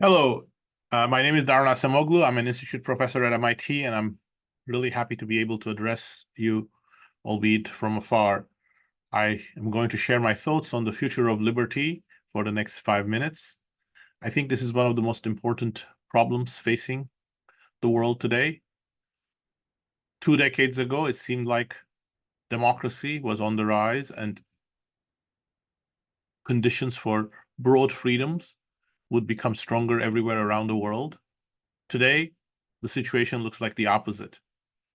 Hello, my name is Daron Acemoglu. I'm an institute professor at MIT, and I'm really happy to be able to address you, albeit from afar. I am going to share my thoughts on the future of liberty for the next 5 minutes. I think this is one of the most important problems facing the world today. 2 decades ago, it seemed like democracy was on the rise and conditions for broad freedoms would become stronger everywhere around the world. Today, the situation looks like the opposite.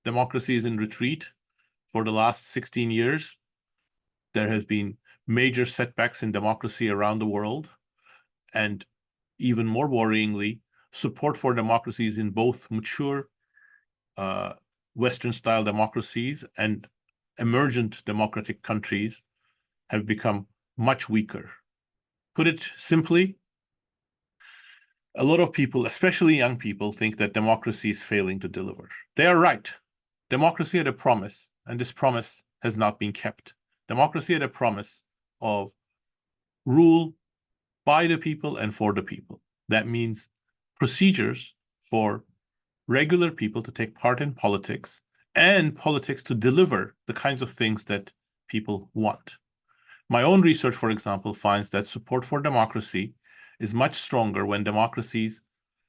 Democracy is in retreat for the last 16 years. There has been major setbacks in democracy around the world. And even more worryingly, support for democracies in both mature Western-style democracies and emergent democratic countries have become much weaker. Put it simply, a lot of people, especially young people, think that democracy is failing to deliver. They are right. Democracy had a promise, and this promise has not been kept. Democracy had a promise of rule by the people and for the people. That means procedures for regular people to take part in politics and politics to deliver the kinds of things that people want. My own research, for example, finds that support for democracy is much stronger when democracies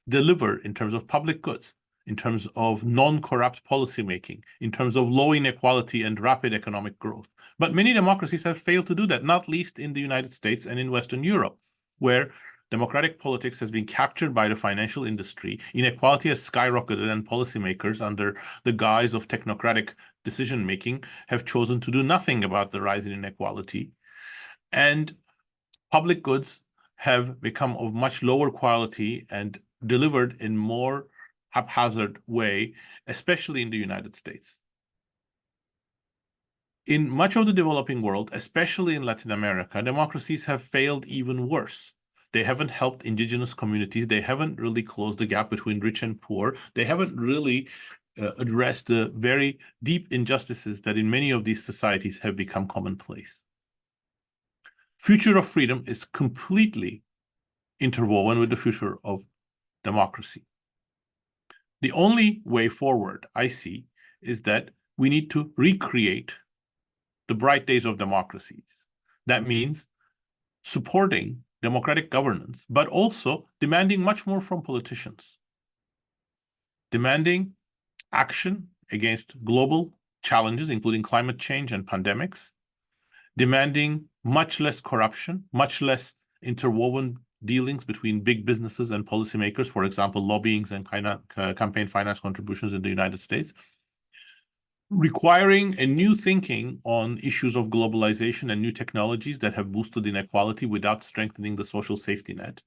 deliver in terms of public goods, in terms of non-corrupt policymaking, in terms of low inequality and rapid economic growth. But many democracies have failed to do that, not least in the United States and in Western Europe, where democratic politics has been captured by the financial industry, inequality has skyrocketed, and policymakers, under the guise of technocratic decision-making, have chosen to do nothing about the rise in inequality. And public goods have become of much lower quality and delivered in more haphazard way, especially in the United States. In much of the developing world, especially in Latin America, democracies have failed even worse. They haven't helped indigenous communities. They haven't really closed the gap between rich and poor. They haven't really addressed the very deep injustices that in many of these societies have become commonplace. Future of freedom is completely interwoven with the future of democracy. The only way forward I see is that we need to recreate the bright days of democracies. That means supporting democratic governance, but also demanding much more from politicians, demanding action against global challenges, including climate change and pandemics, demanding much less corruption, much less interwoven dealings between big businesses and policymakers, for example, lobbying and campaign finance contributions in the United States, requiring a new thinking on issues of globalization and new technologies that have boosted inequality without strengthening the social safety net,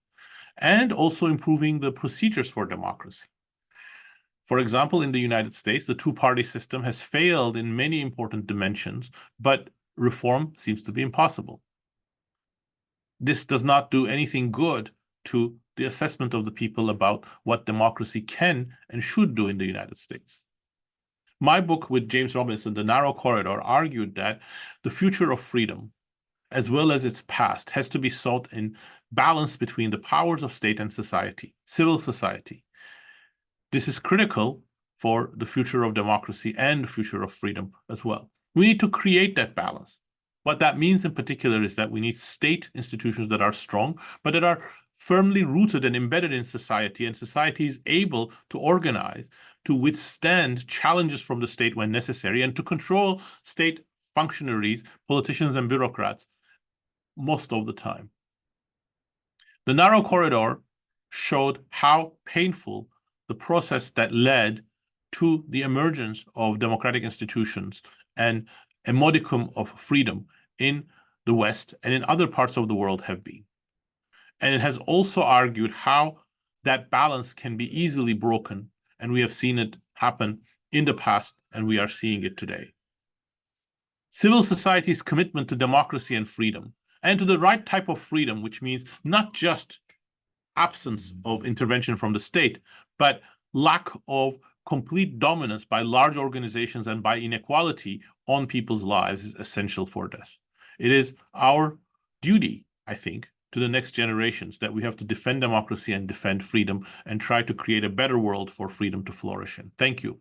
and also improving the procedures for democracy. For example, in the United States, the two-party system has failed in many important dimensions, but reform seems to be impossible. This does not do anything good to the assessment of the people about what democracy can and should do in the United States. My book with James Robinson, The Narrow Corridor, argued that the future of freedom, as well as its past, has to be sought in balance between the powers of state and society, civil society. This is critical for the future of democracy and the future of freedom as well. We need to create that balance. What that means in particular is that we need state institutions that are strong, but that are firmly rooted and embedded in society, and society is able to organize, to withstand challenges from the state when necessary, and to control state functionaries, politicians, and bureaucrats most of the time. The narrow corridor showed how painful the process that led to the emergence of democratic institutions and a modicum of freedom in the West and in other parts of the world have been. And it has also argued how that balance can be easily broken, and we have seen it happen in the past, and we are seeing it today. Civil society's commitment to democracy and freedom, and to the right type of freedom, which means not just absence of intervention from the state, but lack of complete dominance by large organizations and by inequality on people's lives, is essential for this. It is our duty, I think, to the next generations that we have to defend democracy and defend freedom and try to create a better world for freedom to flourish in. Thank you.